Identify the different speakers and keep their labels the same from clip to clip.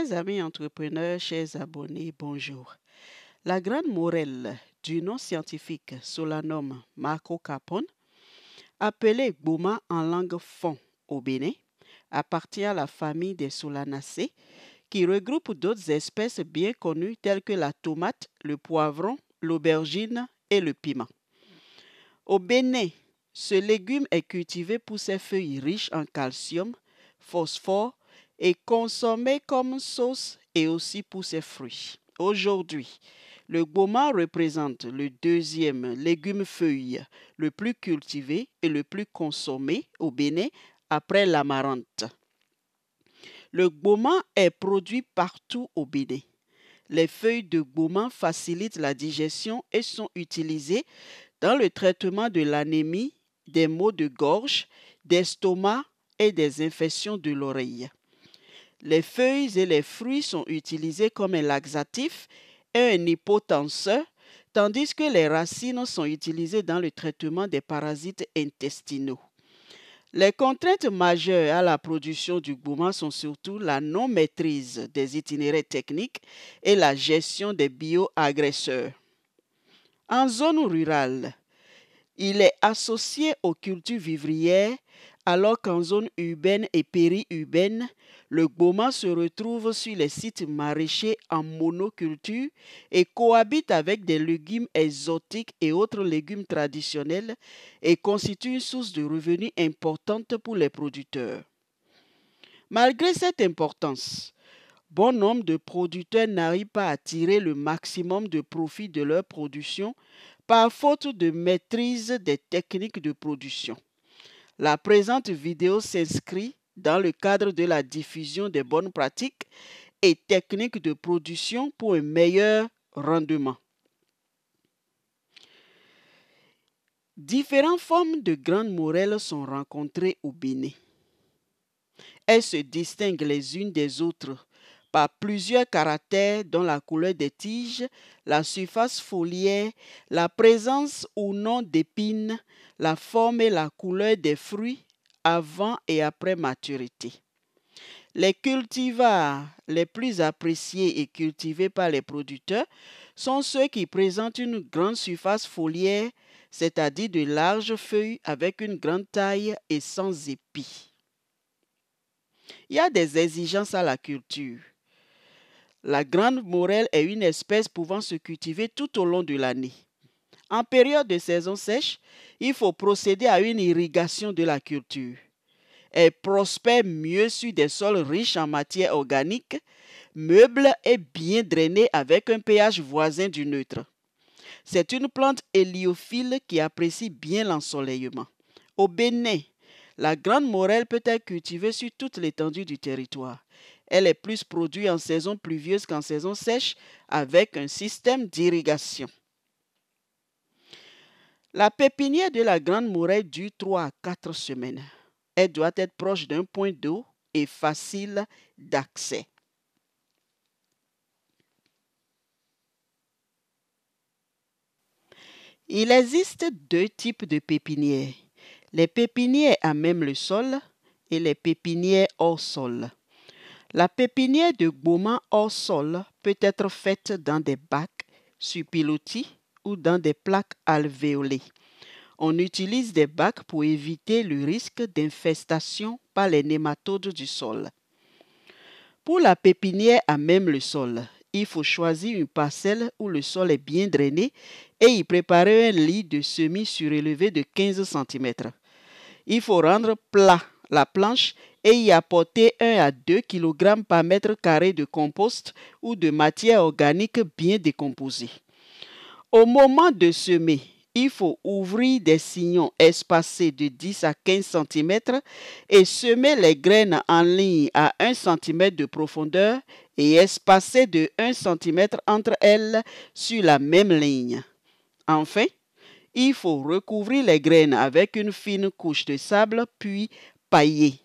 Speaker 1: Chers amis entrepreneurs, chers abonnés, bonjour. La grande morelle du nom scientifique Solanum macrocapone, appelée Gboma en langue fon au Bénin, appartient à la famille des Solanacées qui regroupe d'autres espèces bien connues telles que la tomate, le poivron, l'aubergine et le piment. Au Bénin, ce légume est cultivé pour ses feuilles riches en calcium, phosphore et consommé comme sauce et aussi pour ses fruits. Aujourd'hui, le gboma représente le deuxième légume feuille le plus cultivé et le plus consommé au Bénin après l'amarante. Le gboma est produit partout au Bénin. Les feuilles de gboma facilitent la digestion et sont utilisées dans le traitement de l'anémie, des maux de gorge, d'estomac et des infections de l'oreille. Les feuilles et les fruits sont utilisés comme un laxatif et un hypotenseur, tandis que les racines sont utilisées dans le traitement des parasites intestinaux. Les contraintes majeures à la production du gboma sont surtout la non-maîtrise des itinéraires techniques et la gestion des bioagresseurs. En zone rurale, il est associé aux cultures vivrières, alors qu'en zone urbaine et périurbaine, le gboma se retrouve sur les sites maraîchers en monoculture et cohabite avec des légumes exotiques et autres légumes traditionnels et constitue une source de revenus importante pour les producteurs. Malgré cette importance, bon nombre de producteurs n'arrivent pas à tirer le maximum de profit de leur production par faute de maîtrise des techniques de production. La présente vidéo s'inscrit dans le cadre de la diffusion des bonnes pratiques et techniques de production pour un meilleur rendement. Différentes formes de grandes morelles sont rencontrées au Bénin. Elles se distinguent les unes des autres par plusieurs caractères dont la couleur des tiges, la surface foliaire, la présence ou non d'épines, la forme et la couleur des fruits avant et après maturité. Les cultivars les plus appréciés et cultivés par les producteurs sont ceux qui présentent une grande surface foliaire, c'est-à-dire de larges feuilles avec une grande taille et sans épis. Il y a des exigences à la culture. La grande morelle est une espèce pouvant se cultiver tout au long de l'année. En période de saison sèche, il faut procéder à une irrigation de la culture. Elle prospère mieux sur des sols riches en matière organique, meubles et bien drainés avec un pH voisin du neutre. C'est une plante héliophile qui apprécie bien l'ensoleillement. Au Bénin, la grande morelle peut être cultivée sur toute l'étendue du territoire. Elle est plus produite en saison pluvieuse qu'en saison sèche avec un système d'irrigation. La pépinière de la grande morelle dure 3 à 4 semaines. Elle doit être proche d'un point d'eau et facile d'accès. Il existe deux types de pépinières. Les pépinières à même le sol et les pépinières hors sol. La pépinière de gboma hors sol peut être faite dans des bacs sur pilotis ou dans des plaques alvéolées. On utilise des bacs pour éviter le risque d'infestation par les nématodes du sol. Pour la pépinière à même le sol, il faut choisir une parcelle où le sol est bien drainé et y préparer un lit de semis surélevé de 15 cm. Il faut rendre plat la planche et y apporter 1 à 2 kg par mètre carré de compost ou de matière organique bien décomposée. Au moment de semer, il faut ouvrir des sillons espacés de 10 à 15 cm et semer les graines en ligne à 1 cm de profondeur et espacées de 1 cm entre elles sur la même ligne. Enfin, il faut recouvrir les graines avec une fine couche de sable puis pailler.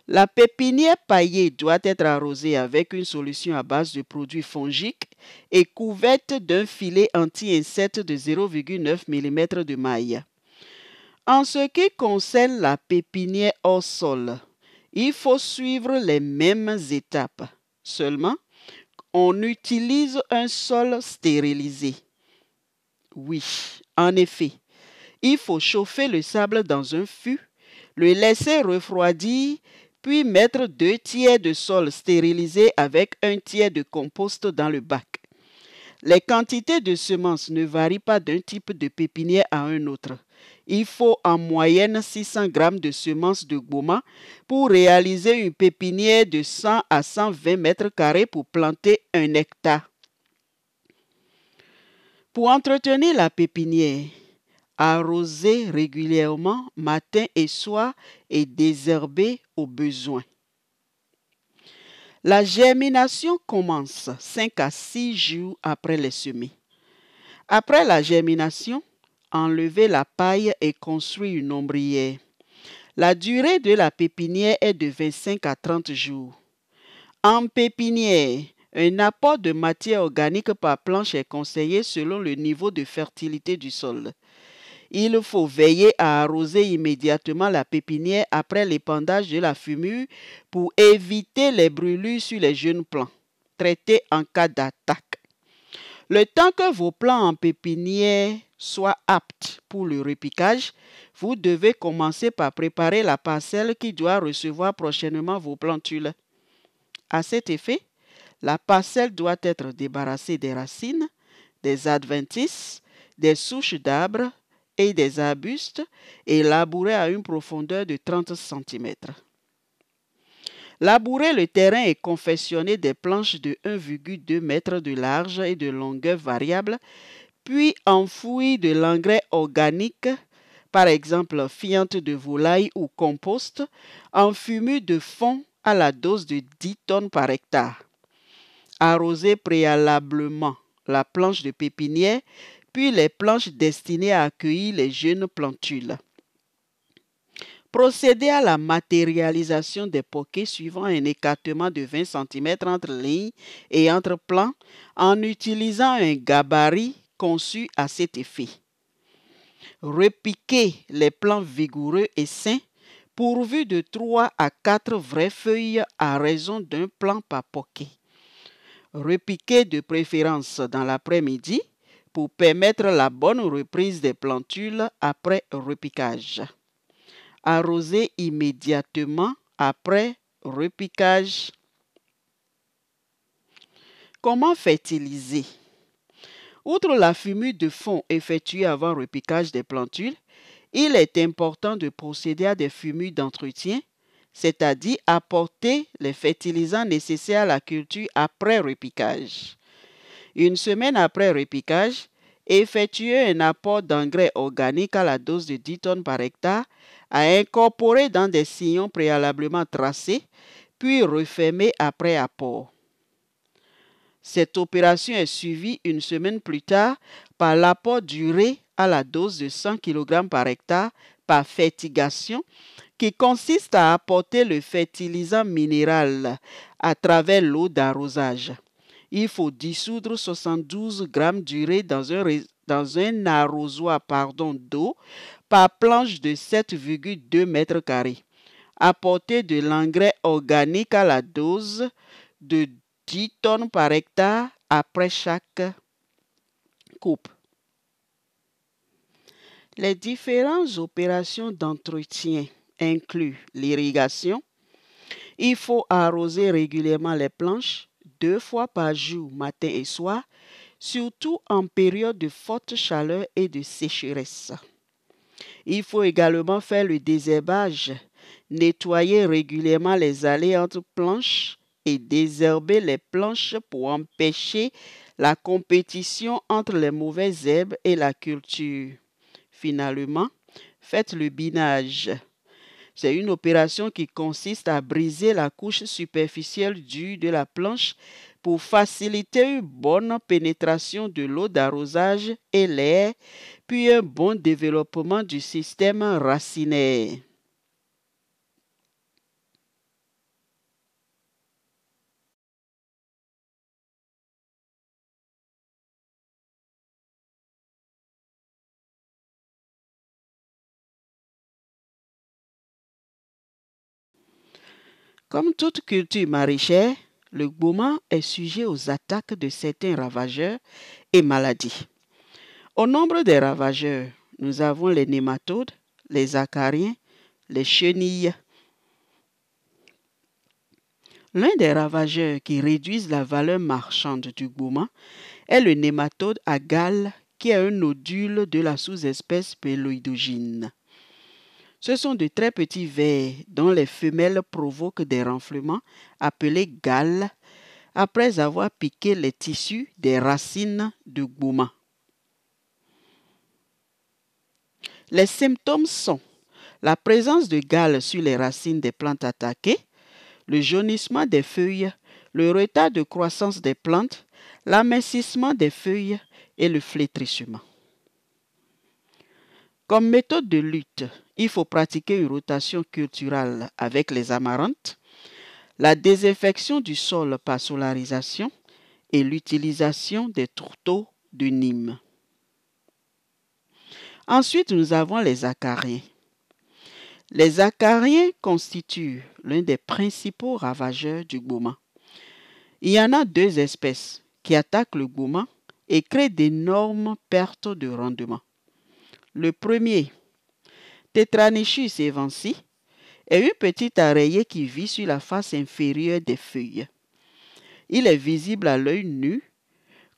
Speaker 1: La pépinière paillée doit être arrosée avec une solution à base de produits fongiques et couverte d'un filet anti-insectes de 0,9 mm de maille. En ce qui concerne la pépinière hors sol, Il faut suivre les mêmes étapes. Seulement, on utilise un sol stérilisé. Oui, en effet, il faut chauffer le sable dans un fût, le laisser refroidir, puis mettre 2 tiers de sol stérilisé avec 1 tiers de compost dans le bac. Les quantités de semences ne varient pas d'un type de pépinière à un autre. Il faut en moyenne 600 grammes de semences de gboma pour réaliser une pépinière de 100 à 120 mètres carrés pour planter 1 hectare. Pour entretenir la pépinière, arroser régulièrement matin et soir et désherber au besoin. La germination commence 5 à 6 jours après les semis. Après la germination, enlevez la paille et construisez une ombrière. La durée de la pépinière est de 25 à 30 jours. En pépinière, un apport de matière organique par planche est conseillé selon le niveau de fertilité du sol. Il faut veiller à arroser immédiatement la pépinière après l'épandage de la fumure pour éviter les brûlures sur les jeunes plants. Traiter en cas d'attaque. Le temps que vos plants en pépinière soient aptes pour le repiquage, vous devez commencer par préparer la parcelle qui doit recevoir prochainement vos plantules. À cet effet, la parcelle doit être débarrassée des racines, des adventices, des souches d'arbres et des arbustes et labourée à une profondeur de 30 cm. Labourer le terrain et confectionner des planches de 1,2 m de large et de longueur variable, puis enfouir de l'engrais organique, par exemple fiente de volaille ou compost, en fumure de fond à la dose de 10 tonnes par hectare. Arroser préalablement la planche de pépinière, puis les planches destinées à accueillir les jeunes plantules. Procéder à la matérialisation des poquets suivant un écartement de 20 cm entre lignes et entre plants en utilisant un gabarit conçu à cet effet. Repiquer les plants vigoureux et sains pourvus de 3 à 4 vraies feuilles à raison d'un plant par poquet. Repiquer de préférence dans l'après-midi pour permettre la bonne reprise des plantules après repiquage. Arroser immédiatement après repiquage. Comment fertiliser? Outre la fumure de fond effectuée avant repiquage des plantules, il est important de procéder à des fumures d'entretien, c'est-à-dire apporter les fertilisants nécessaires à la culture après repiquage. Une semaine après repiquage, effectuer un apport d'engrais organique à la dose de 10 tonnes par hectare à incorporer dans des sillons préalablement tracés, puis refermer après apport. Cette opération est suivie une semaine plus tard par l'apport d'urée à la dose de 100 kg par hectare par fertigation, qui consiste à apporter le fertilisant minéral à travers l'eau d'arrosage. Il faut dissoudre 72 grammes d'urée dans un arrosoir d'eau par planche de 7,2 m². Apporter de l'engrais organique à la dose de 10 tonnes par hectare après chaque coupe. Les différentes opérations d'entretien incluent l'irrigation. Il faut arroser régulièrement les planches 2 fois par jour, matin et soir, surtout en période de forte chaleur et de sécheresse. Il faut également faire le désherbage, nettoyer régulièrement les allées entre planches et désherber les planches pour empêcher la compétition entre les mauvaises herbes et la culture. Finalement, faites le binage. C'est une opération qui consiste à briser la couche superficielle dure de la planche pour faciliter une bonne pénétration de l'eau d'arrosage et l'air, puis un bon développement du système racinaire. Comme toute culture maraîchère, le gourmand est sujet aux attaques de certains ravageurs et maladies. Au nombre des ravageurs, nous avons les nématodes, les acariens, les chenilles. L'un des ravageurs qui réduisent la valeur marchande du gourmand est le nématode à gale qui est un nodule de la sous-espèce Peloidogyne. Ce sont de très petits vers dont les femelles provoquent des renflements appelés gales après avoir piqué les tissus des racines du gourmand. Les symptômes sont la présence de gales sur les racines des plantes attaquées, le jaunissement des feuilles, le retard de croissance des plantes, l'amincissement des feuilles et le flétrissement. Comme méthode de lutte, il faut pratiquer une rotation culturelle avec les amarantes, la désinfection du sol par solarisation et l'utilisation des tourteaux de Nîmes. Ensuite, nous avons les acariens. Les acariens constituent l'un des principaux ravageurs du gourmand. Il y en a 2 espèces qui attaquent le gourmand et créent d'énormes pertes de rendement. Le premier, Tetranechus evansi, est une petite araignée qui vit sur la face inférieure des feuilles. Il est visible à l'œil nu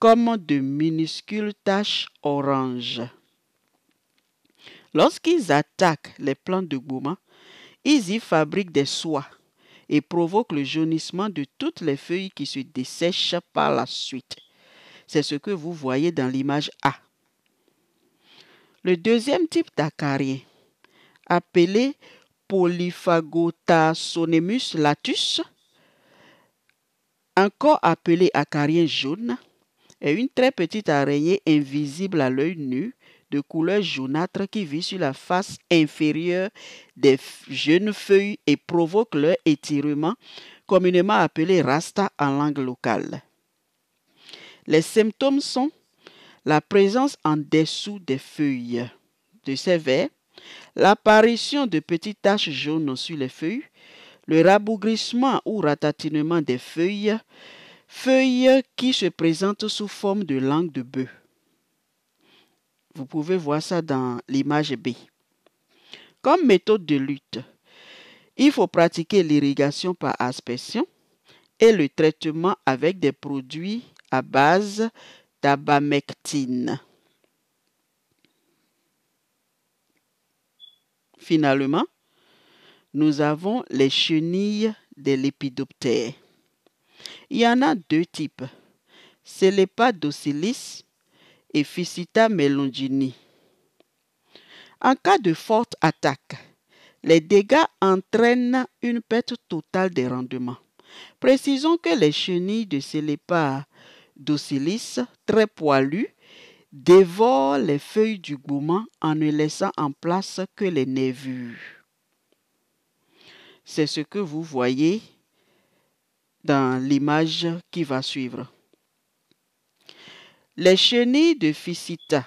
Speaker 1: comme de minuscules taches oranges. Lorsqu'ils attaquent les plantes de gourmand, ils y fabriquent des soies et provoquent le jaunissement de toutes les feuilles qui se dessèchent par la suite. C'est ce que vous voyez dans l'image A. Le deuxième type d'acarien, appelé Polyphagotasonemus latus, encore appelé acarien jaune, est une très petite araignée invisible à l'œil nu de couleur jaunâtre qui vit sur la face inférieure des jeunes feuilles et provoque leur étirement, communément appelé rasta en langue locale. Les symptômes sont la présence en dessous des feuilles de ces vers, l'apparition de petites taches jaunes sur les feuilles, le rabougrissement ou ratatinement des feuilles qui se présentent sous forme de langue de bœuf. Vous pouvez voir ça dans l'image B. Comme méthode de lutte, il faut pratiquer l'irrigation par aspersion et le traitement avec des produits à base d'abamectine. Finalement, nous avons les chenilles des lépidoptères. Il y en a 2 types, Celepa docilis et Ficita melongini. En cas de forte attaque, les dégâts entraînent une perte totale des rendements. Précisons que les chenilles de Celepa docilis, très poilues, dévorent les feuilles du gourmand en ne laissant en place que les nervures. C'est ce que vous voyez dans l'image qui va suivre. Les chenilles de Ficita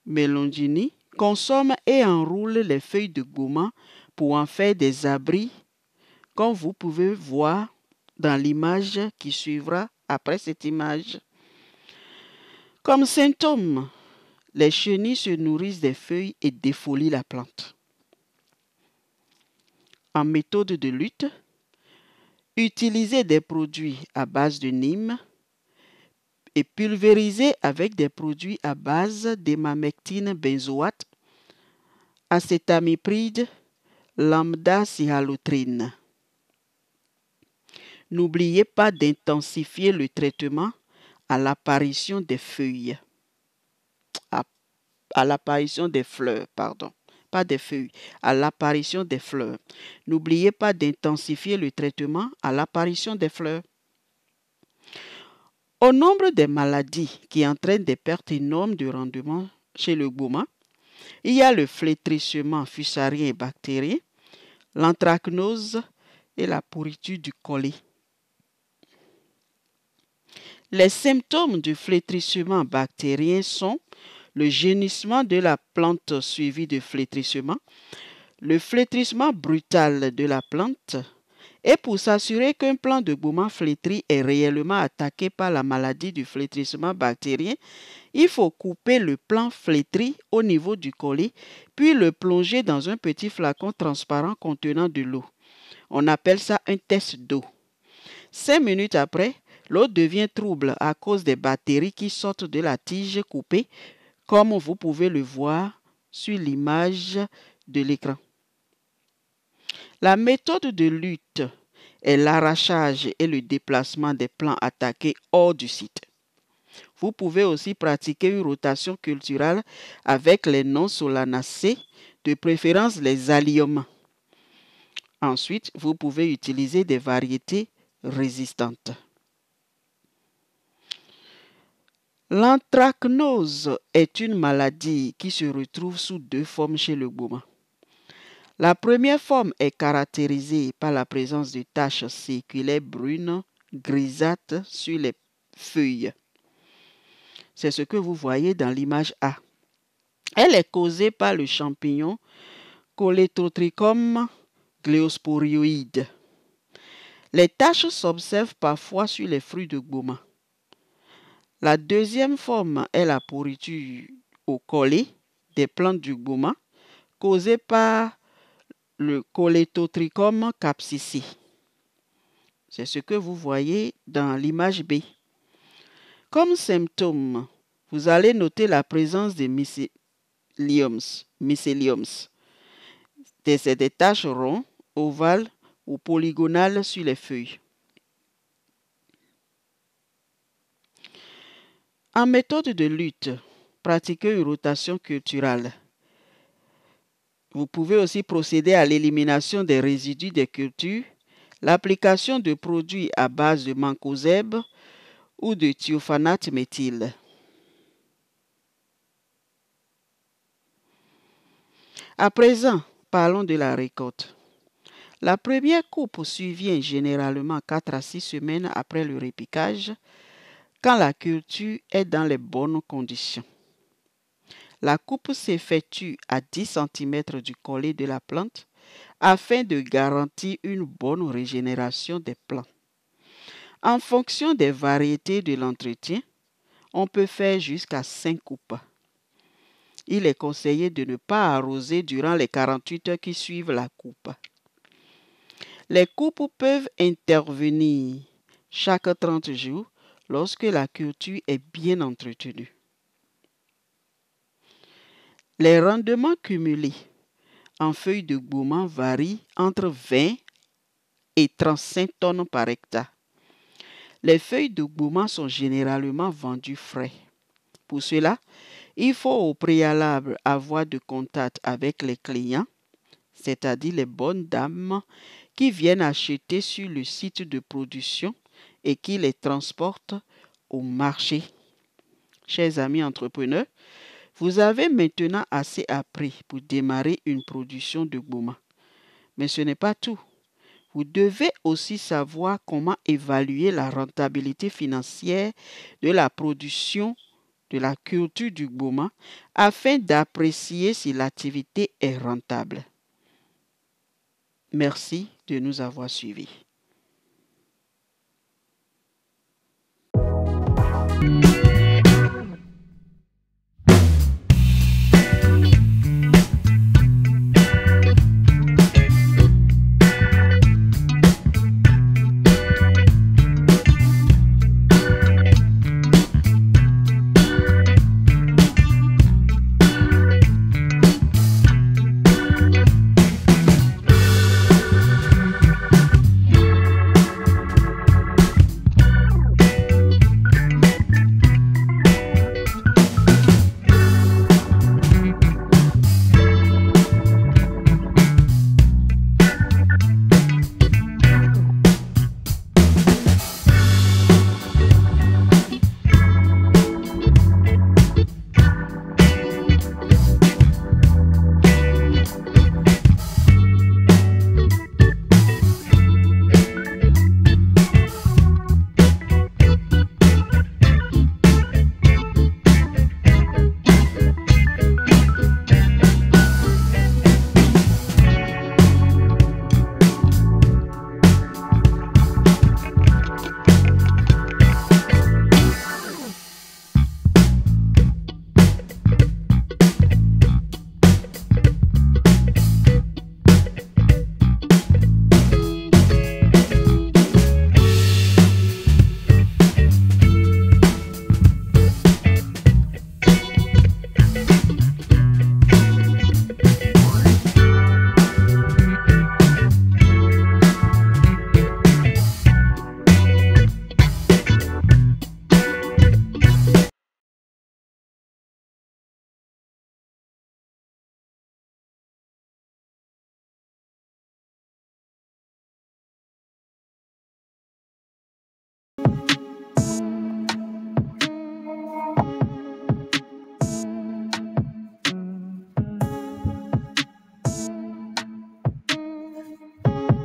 Speaker 1: melongini consomment et enroulent les feuilles de gourmand pour en faire des abris, comme vous pouvez voir dans l'image qui suivra après cette image. Comme symptôme, les chenilles se nourrissent des feuilles et défolient la plante. En méthode de lutte, utilisez des produits à base de Nîmes et pulvérisez avec des produits à base d'hémamectine benzoate, acétamipride, lambda-cyhalotrine. N'oubliez pas d'intensifier le traitement à l'apparition des feuilles. À l'apparition des fleurs, pardon. Pas des feuilles, à l'apparition des fleurs. N'oubliez pas d'intensifier le traitement à l'apparition des fleurs. Au nombre des maladies qui entraînent des pertes énormes de rendement chez le gourmand, il y a le flétrissement fusarien et bactérien, l'anthracnose et la pourriture du collet. Les symptômes du flétrissement bactérien sont le jaunissement de la plante suivi de flétrissement, le flétrissement brutal de la plante. Et pour s'assurer qu'un plant de gourmand flétri est réellement attaqué par la maladie du flétrissement bactérien, il faut couper le plant flétri au niveau du collet, puis le plonger dans un petit flacon transparent contenant de l'eau. On appelle ça un test d'eau. 5 minutes après, l'eau devient trouble à cause des bactéries qui sortent de la tige coupée, comme vous pouvez le voir sur l'image de l'écran. La méthode de lutte est l'arrachage et le déplacement des plants attaqués hors du site. Vous pouvez aussi pratiquer une rotation culturelle avec les non-solanacées, de préférence les alliums. Ensuite, vous pouvez utiliser des variétés résistantes. L'anthracnose est une maladie qui se retrouve sous 2 formes chez le gourmand. La première forme est caractérisée par la présence de taches circulaires brunes, grisâtres sur les feuilles. C'est ce que vous voyez dans l'image A. Elle est causée par le champignon Coledotrichum gliosporioide. Les taches s'observent parfois sur les fruits de gourmand. La deuxième forme est la pourriture au collet des plantes du gourmand, causée par le Coledotrichum capsicum. C'est ce que vous voyez dans l'image B. Comme symptôme, vous allez noter la présence de myceliums. C'est des taches rondes, ovales ou polygonales sur les feuilles. En méthode de lutte, pratiquez une rotation culturelle. Vous pouvez aussi procéder à l'élimination des résidus des cultures, l'application de produits à base de mancozeb ou de thiophanate méthyle. À présent, parlons de la récolte. La première coupe survient généralement 4 à 6 semaines après le repiquage, quand la culture est dans les bonnes conditions. La coupe s'effectue à 10 cm du collet de la plante afin de garantir une bonne régénération des plants. En fonction des variétés de l'entretien, on peut faire jusqu'à 5 coupes. Il est conseillé de ne pas arroser durant les 48 heures qui suivent la coupe. Les coupes peuvent intervenir chaque 30 jours lorsque la culture est bien entretenue. Les rendements cumulés en feuilles de gourmand varient entre 20 et 35 tonnes par hectare. Les feuilles de gourmand sont généralement vendues frais. Pour cela, il faut au préalable avoir de contact avec les clients, c'est-à-dire les bonnes dames qui viennent acheter sur le site de production et qui les transportent au marché. Chers amis entrepreneurs, vous avez maintenant assez appris pour démarrer une production de gourmand. Mais ce n'est pas tout. Vous devez aussi savoir comment évaluer la rentabilité financière de la production de la culture du gourmand afin d'apprécier si l'activité est rentable. Merci de nous avoir suivis.